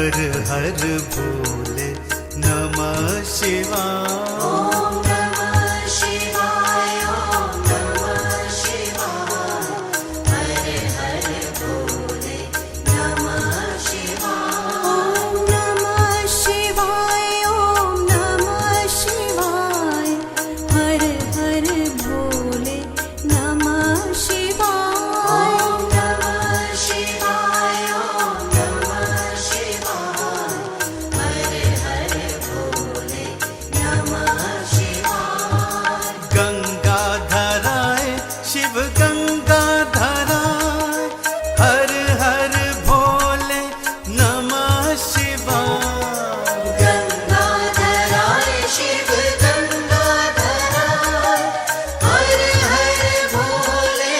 हर हर भोले नमः शिवाय। ओम नमः शिवाय, ओम नमः शिवाय, हर हर भोले नमः शिवाय। ओम नमः शिवाय, ओम नमः शिवाय, हर हर भोले नमः शिवाय। ओम नमः शिवाय, ओम नमः शिवाय, हर हर भोले नमः शिवाय। गंगाधराय शिव गंगाधराय, हर हर भोले नमः शिवाय। गंगाधराय शिव गंगाधराय, हर हर भोले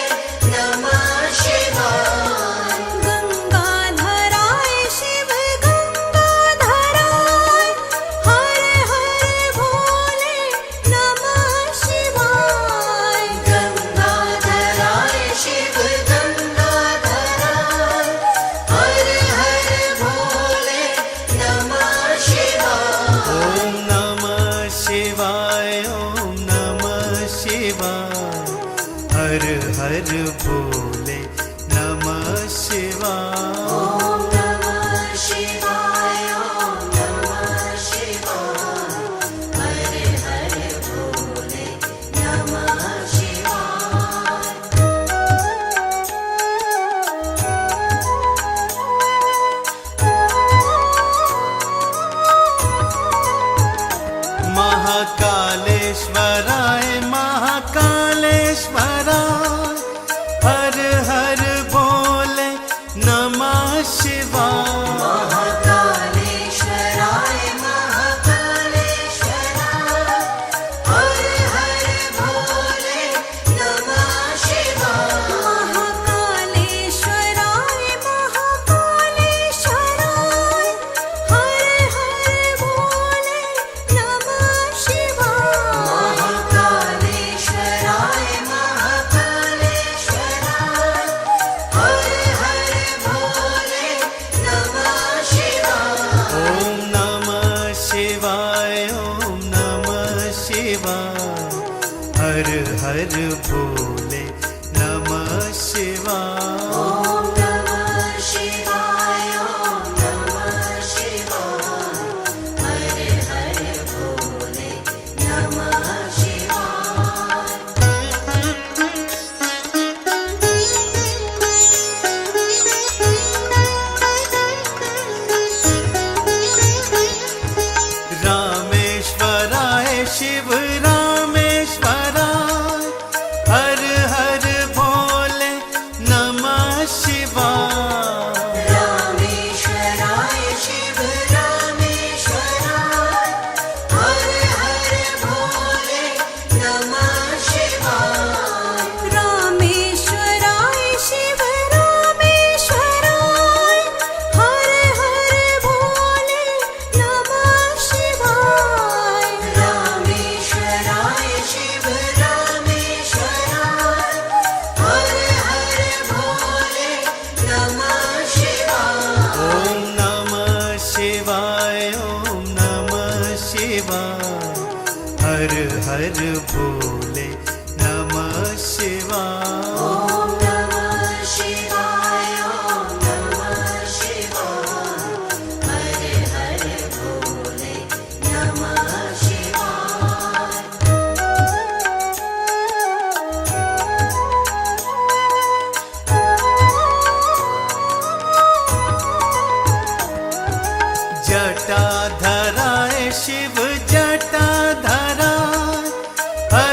नमः शिवाय। गंगाधराय शिव गंगाधराय, हर हर भोले नमः शिवाय। गंगाधराय शिव गंगाधराय, हर हर भोले नमः शिवाय। ओम नमः शिवाय, ओम नमः शिवाय, हर हर भोले नमः शिवाय। ओम नमः शिवाय, ओम नमः शिवाय, हर हर भोले नमः शिवाय। महाकालेश्वराय महाकालेश्वराय, हर हर भोले नमः शिवाय। महाकालेश्वराय महाकालेश्वराय, हर हर भोले नमः शिवाय। महाकालेश्वराय महाकालेश्वराय, हर हर भोले नमः शिवाय। महाकालेश्वराय महाकालेश्वराय, हर हर भोले नमः शिवाय। ओम नमः शिवाय, ओम नमः शिवाय, हर हर भोले नमः शिवाय। ओम नमः शिवाय, ओम नमः शिवाय, हर हर भोले नमः शिवाय। रामेश्वराय शिव रामेश्वराय, हर हर भोले नमः शिवाय। रामेश्वराय शिव रामेश्वराय, हर हर भोले नमः शिवाय। रामेश्वराय शिव रामेश्वराय, हर हर भोले नमः शिवाय। रामेश्वराय शिव रामेश्वराय, हर हर भोले नमः शिवाय। ओम नमः शिवाय, ओम नमः शिवाय, हर हर भोले नमः शिवाय। ओम नमः शिवाय, ओम नमः शिवाय, हर हर भोले नमः शिवाय। जटाधराय शिव जटाधराय, हर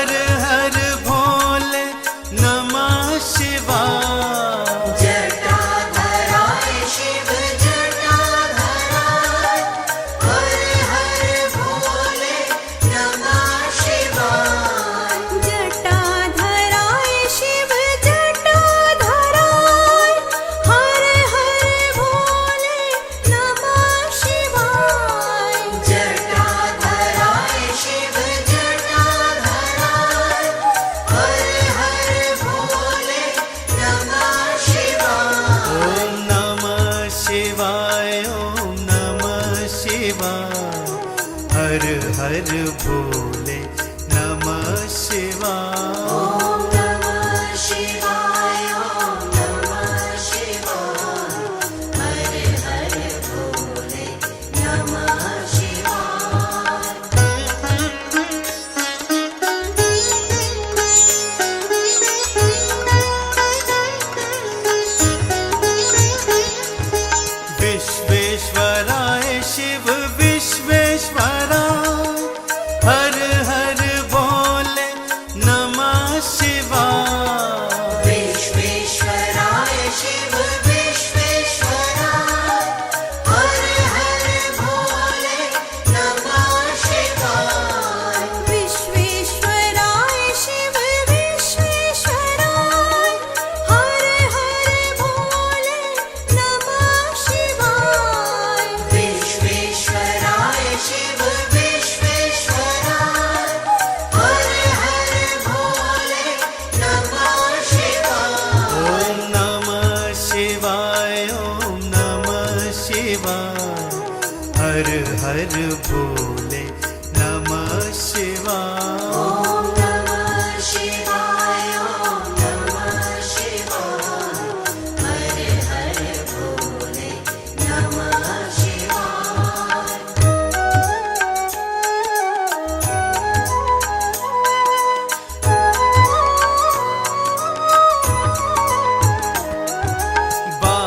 हर भोले नमः शिवाय। ॐ नमः शिवाय ॐ नमः शिवाय हर हर भोले नमः शिवाय। विश्वेश्वराय शिव विश्वेश्वराय हर हर भोले नमः शिवाय। विश्वेश्वराय शिव विश्वेश्वराय हर हर भोले नमः शिवाय। विश्वेश्वराय शिव विश्वेश्वराय हर हर भोले नमः शिवाय। विश्वेश्वराय शिव विश्वेश्वराय हर हर भोले नमः शिवाय। ॐ नमः शिवाय ॐ नमः शिवाय हर हर भोले नमः शिवाय। ॐ नमः शिवाय ॐ नमः शिवाय हर हर भोले नमः शिवाय।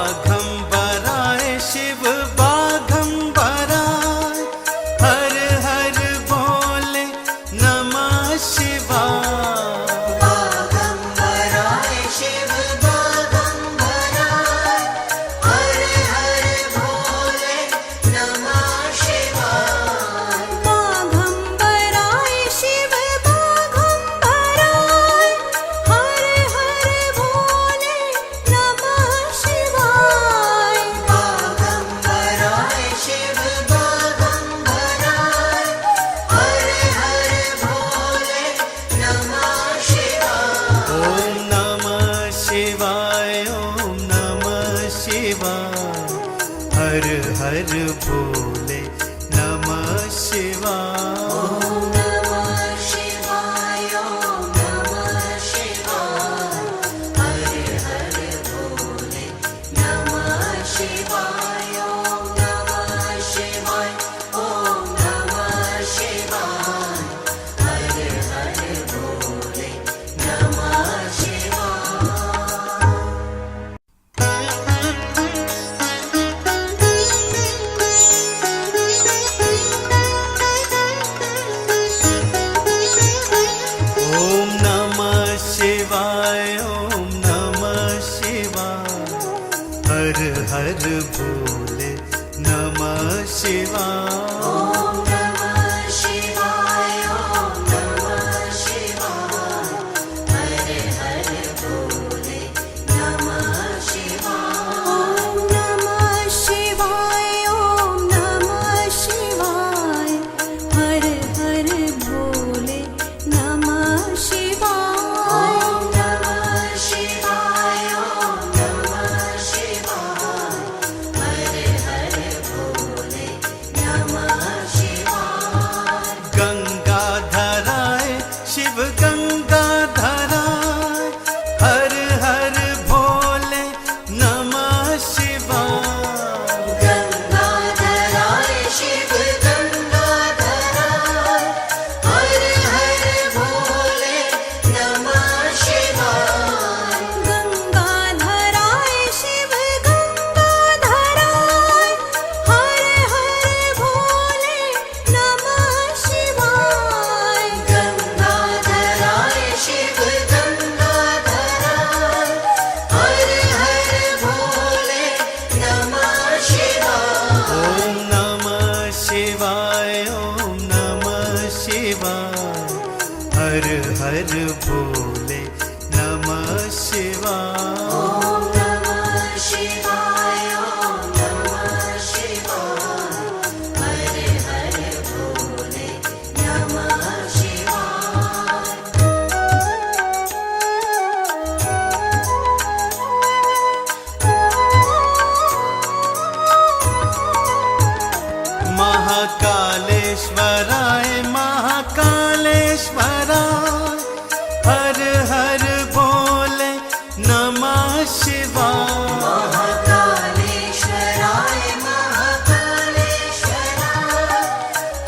बाघंबराय शिव बाघंबराय हर हर भोले नमः शिवाय। बाघंबराय शिव बाघंबराय हर हर भोले नमः शिवाय। बाघंबराय शिव बाघंबराय हर हर भोले नमः शिवाय। बाघंबराय शिव बाघंबराय हर हर भोले नमः शिवाय। ॐ नमः शिवाय ॐ नमः शिवाय हर हर भोले नमः शिवाय। ॐ नमः शिवाय ॐ नमः शिवाय हर हर भोले नमः शिवाय। ॐ नमः शिवाय ॐ नमः शिवाय हर हर भोले नमः ॐ नमः शिवाय ॐ नमः शिवाय हर हर भोले नमः शिवाय। ॐ नमः शिवाय ॐ नमः शिवाय हर हर भोले नमः शिवाय। ॐ नमः शिवाय ॐ नमः शिवाय हर हर भोले नमः शिवाय। ॐ नमः शिवाय ॐ नमः शिवाय हर हर भोले नमः शिवाय। गंगाधराय शिव गंगाधराय हर हर भोले नमः शिवाय। गंगाधराय शिव गंगाधराय हर हर भोले नमः शिवाय। गंगाधराय शिव गंगाधराय हर हर भोले नमः शिवाय। गंगाधराय शिव गंगाधराय हर हर भोले नमः शिवाय। ॐ नमः शिवाय ॐ नमः शिवाय हर हर भोले नमः शिवाय। ॐ नमः शिवाय ॐ नमः शिवाय हर हर भोले नमः शिवाय। महाकाले रामेश्वराय महाकालेश्वराय हर हर भोले नमः शिवाय महाकालेश्वराय महाकालेश्वराय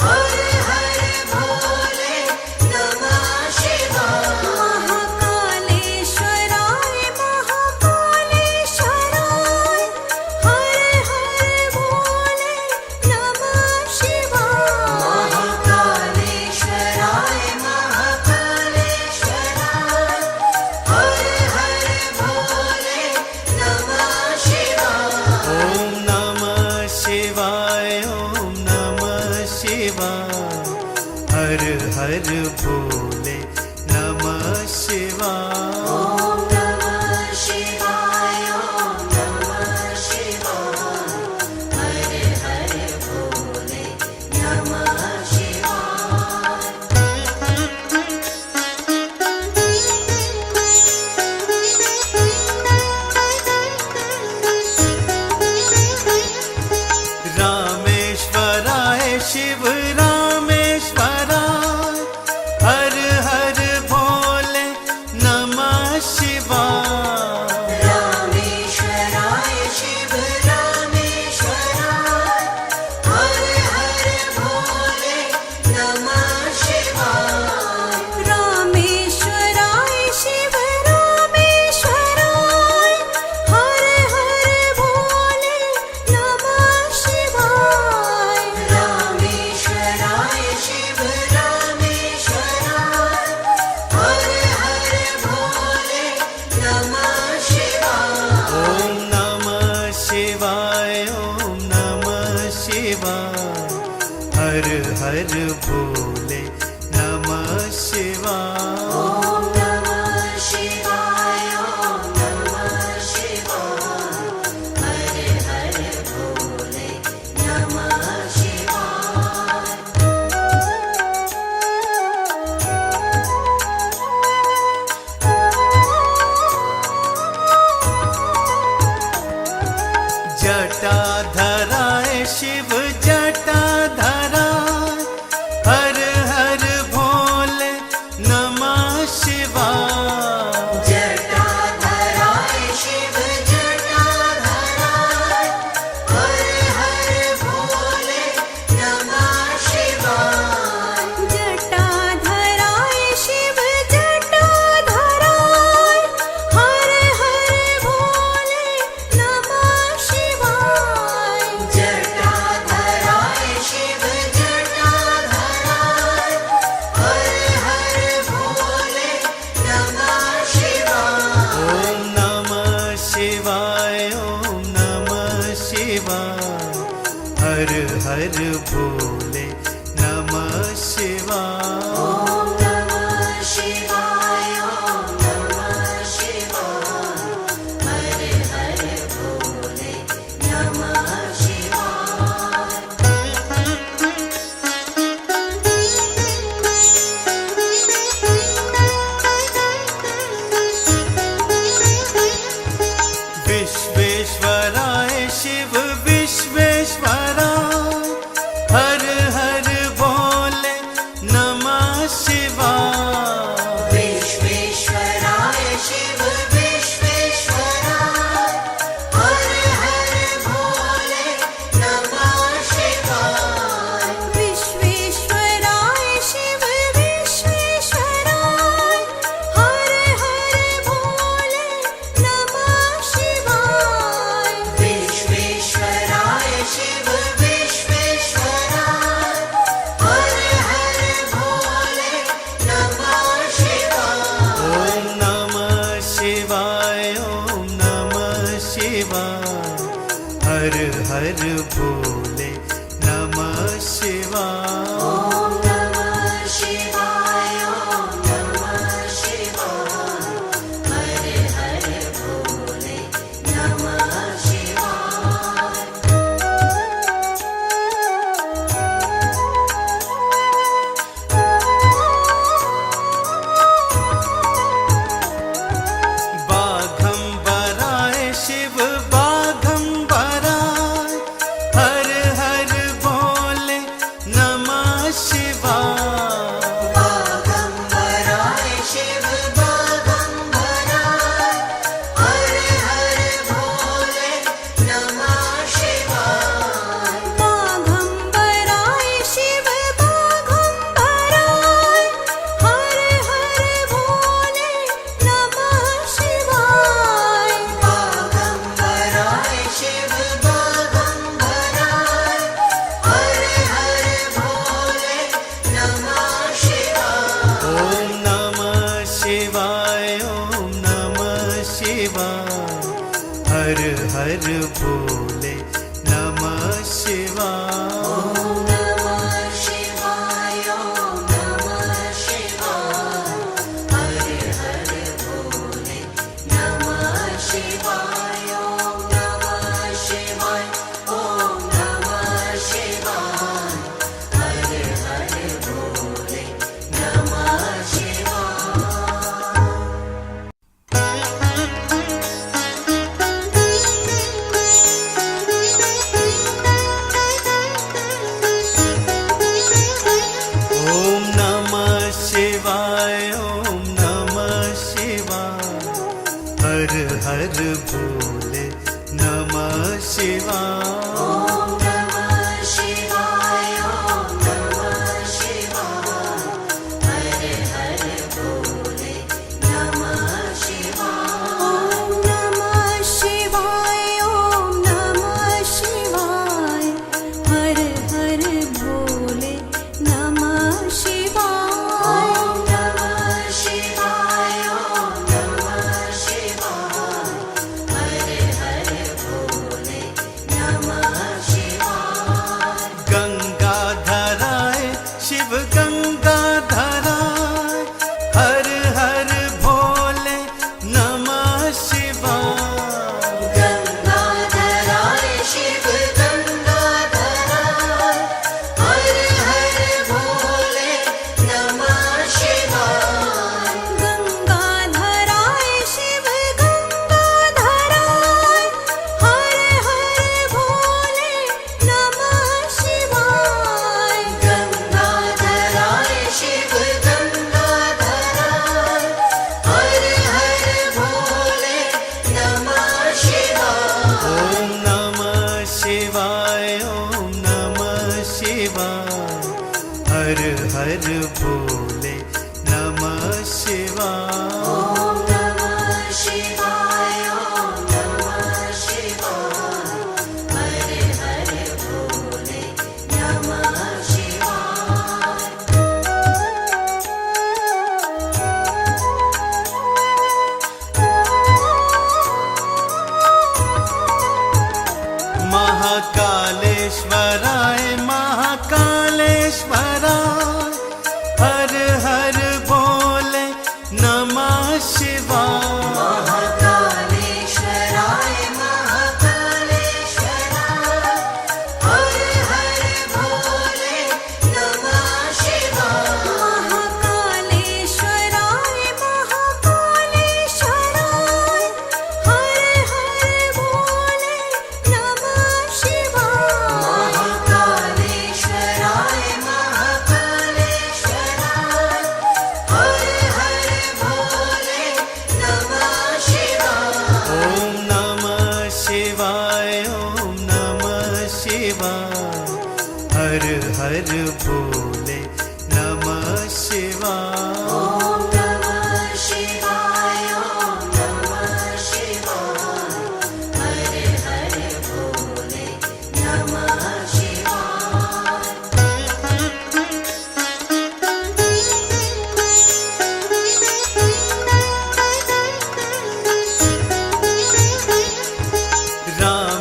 हर हर भोले नमः शिवाय महाकालेश्वराय महाकालेश्वराय हर हर भोले नमः शिवाय महाकालेश्वराय महाकालेश्वराय हर हर भोले नमः शिवाय ओम नमः शिवाय ओम नमः शिवाय हर हर भोले नमः शिवाय ओम नमः शिवाय ओम नमः शिवाय हर हर भोले नमः शिवाय रामेश्वराय शिव रामेश्वराय हर हर भोले नमः शिवाय रामेश्वराय शिव रामेश्वराय हर हर भोले नमः शिवाय रामेश्वराय शिव रामेश्वराय हर हर भोले नमः शिवाय रामेश्वराय शिव रामेश्वराय हर हर भोले नमः शिवाय ओम नमः शिवाय ओम नमः शिवाय हर हर भोले नमः शिवाय ओम नमः शिवाय ओम नमः शिवाय हर हर भोले नमः शिवाय जटाधराय शिव जटाधराय हर हर भोले नमः शिवाय जटाधराय शिव जटाधराय हर हर भोले नमः शिवाय जटाधराय शिव जटाधराय हर हर भोले नमः शिवाय जटाधराय शिव जटाधराय हर हर भोले नमः शिवाय ओम नमः शिवाय ओम नमः शिवाय हर हर भोले नमः शिवाय ओम नमः शिवाय ओम नमः शिवाय हर हर भोले नमः शिवाय विश्वेश्वराय शिव विश्वेश्वराय हर हर भोले नमः शिवाय विश्वेश्वराय शिव विश्वेश्वराय हर हर भोले नमः शिवाय विश्वेश्वराय शिव विश्वेश्वराय हर हर भोले नमः शिवाय विश्वेश्वराय शिव विश्वेश्वराय हर हर भोले नमः शिवाय ओम नमः शिवाय ओम नमः शिवाय हर हर भोले नमः शिवाय ओम नमः शिवाय ओम नमः शिवाय हर हर भोले नमः शिवाय बाघंबराय शिव बाघंबराय हर हर शिवाय ॐ नमः शिवाय ॐ नमः शिवाय हर हर भोले नमः शिवाय ॐ नमः शिवाय ॐ नमः शिवाय हर हर भोले नमः शिवाय ॐ नमः शिवाय ॐ नमः शिवाय हर हर भोले नमः शिवाय ॐ नमः शिवाय ॐ नमः शिवाय हर हर भोले नमः शिवाय ॐ नमः शिवाय ॐ नमः शिवाय हर हर भोले नमः शिवाय ॐ नमः शिवाय ॐ नमः शिवाय हर हर भोले नमः शिवाय गंगाधराय शिव गंगाधराय हर हर भोले नमः शिवाय गंगाधराय शिव गंगाधराय हर हर भोले नमः शिवाय गंगाधराय शिव गंगाधराय हर हर भोले नमः शिवाय गंगाधराय शिव गंगाधराय हर हर भोले नमः शिवाय ॐ नमः शिवाय ॐ नमः शिवाय हर हर भोले नमः शिवाय ॐ नमः शिवाय ॐ नमः शिवाय हर हर भोले नमः शिवाय महाकालेश्वराय महाकालेश्वराय हर हर भोले नमः शिवाय महाकालेश्वराय महाकालेश्वराय हर हर भोले नमः शिवाय महाकालेश्वराय महाकालेश्वराय हर हर भोले नमः शिवाय महाकालेश्वराय महाकालेश्वराय हर हर भोले नमः शिवाय ॐ नमः शिवाय ॐ नमः शिवाय हर हर भोले नमः शिवाय ॐ नमः शिवाय ॐ नमः शिवाय हर हर भोले नमः शिवाय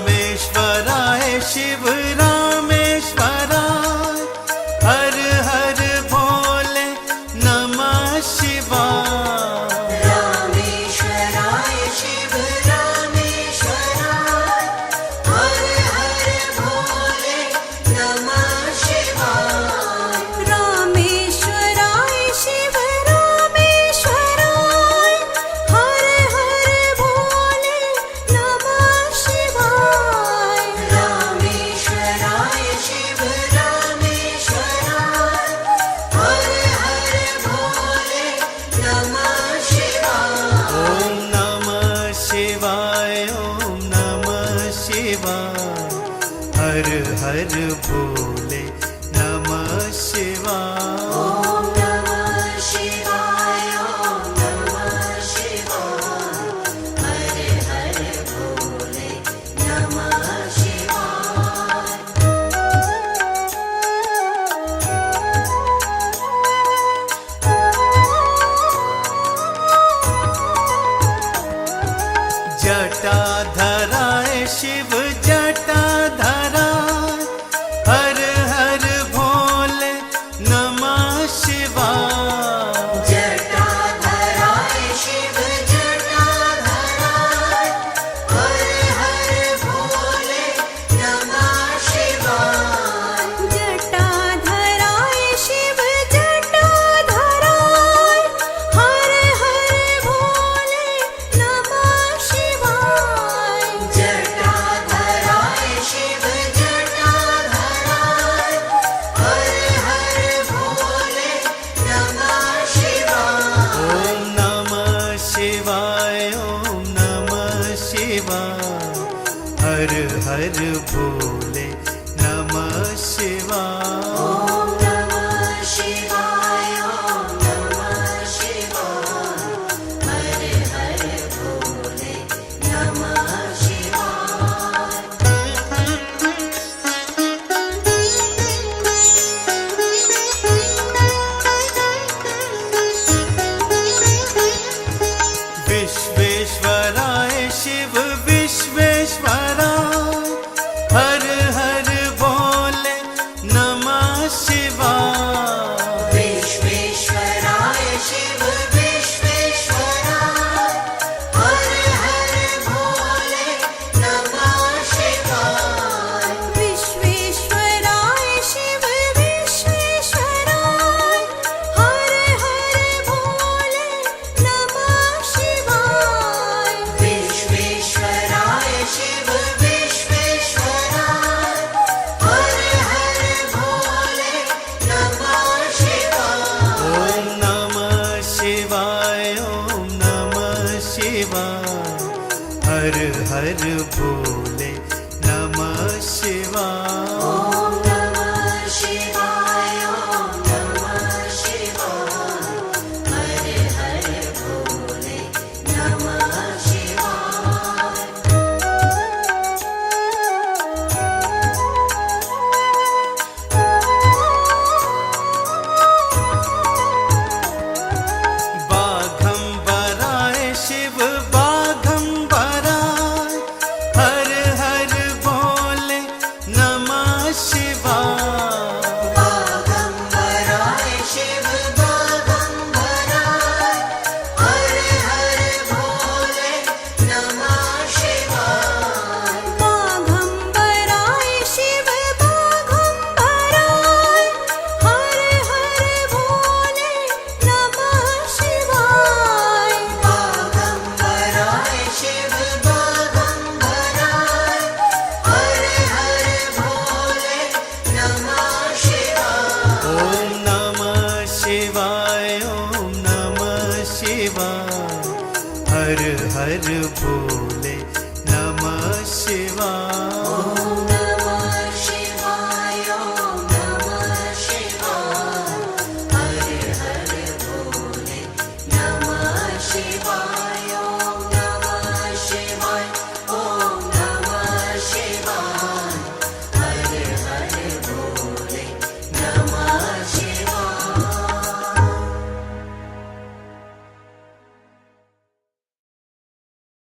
रामेश्वराय शिव रामेश्वराय हर हर भोले नमः शिवाय रामेश्वराय शिव रामेश्वराय हर हर भोले नमः शिवाय रामेश्वराय शिव रामेश्वराय हर हर भोले नमः शिवाय रामेश्वराय शिव रामेश्वराय हर हर भोले नमः शिवाय ॐ नमः शिवाय ॐ नमः शिवाय हर हर भोले नमः शिवाय ॐ नमः शिवाय ॐ नमः शिवाय हर हर भोले नमः शिवाय जटाधराय शिव जटाधराय हर भोले नमः शिवाय। ॐ नमः शिवाय ॐ नमः शिवाय हर हर भोले नमः शिवाय। विश्वेश्वराय शिव विश्वेश्वराय हर हर भोले नमः शिवाय। विश्वेश्वराय शिव विश्वेश्वराय हर हर भोले नमः शिवाय। विश्वेश्वराय शिव विश्वेश्वराय हर हर भोले नमः शिवाय। विश्वेश्वराय शिव विश्वेश्वराय हर हर भोले नमः शिवाय। ॐ नमः शिवाय ॐ नमः शिवाय हर हर भोले नमः शिवाय। ॐ नमः शिवाय ॐ नमः शिवाय हर हर भोले नमः शिवाय। बाघंबराय शिव बाघंबराय हर हर भोले नमः शिवाय। बाघंबराय शिव बाघंबराय हर हर भोले नमः शिवाय। बाघंबराय शिव बाघंबराय हर हर भोले नमः शिवाय। बाघंबराय शिव बाघंबराय हर हर भोले नमः शिवाय। ॐ नमः शिवाय ॐ नमः शिवाय हर हर भोले नमः शिवाय।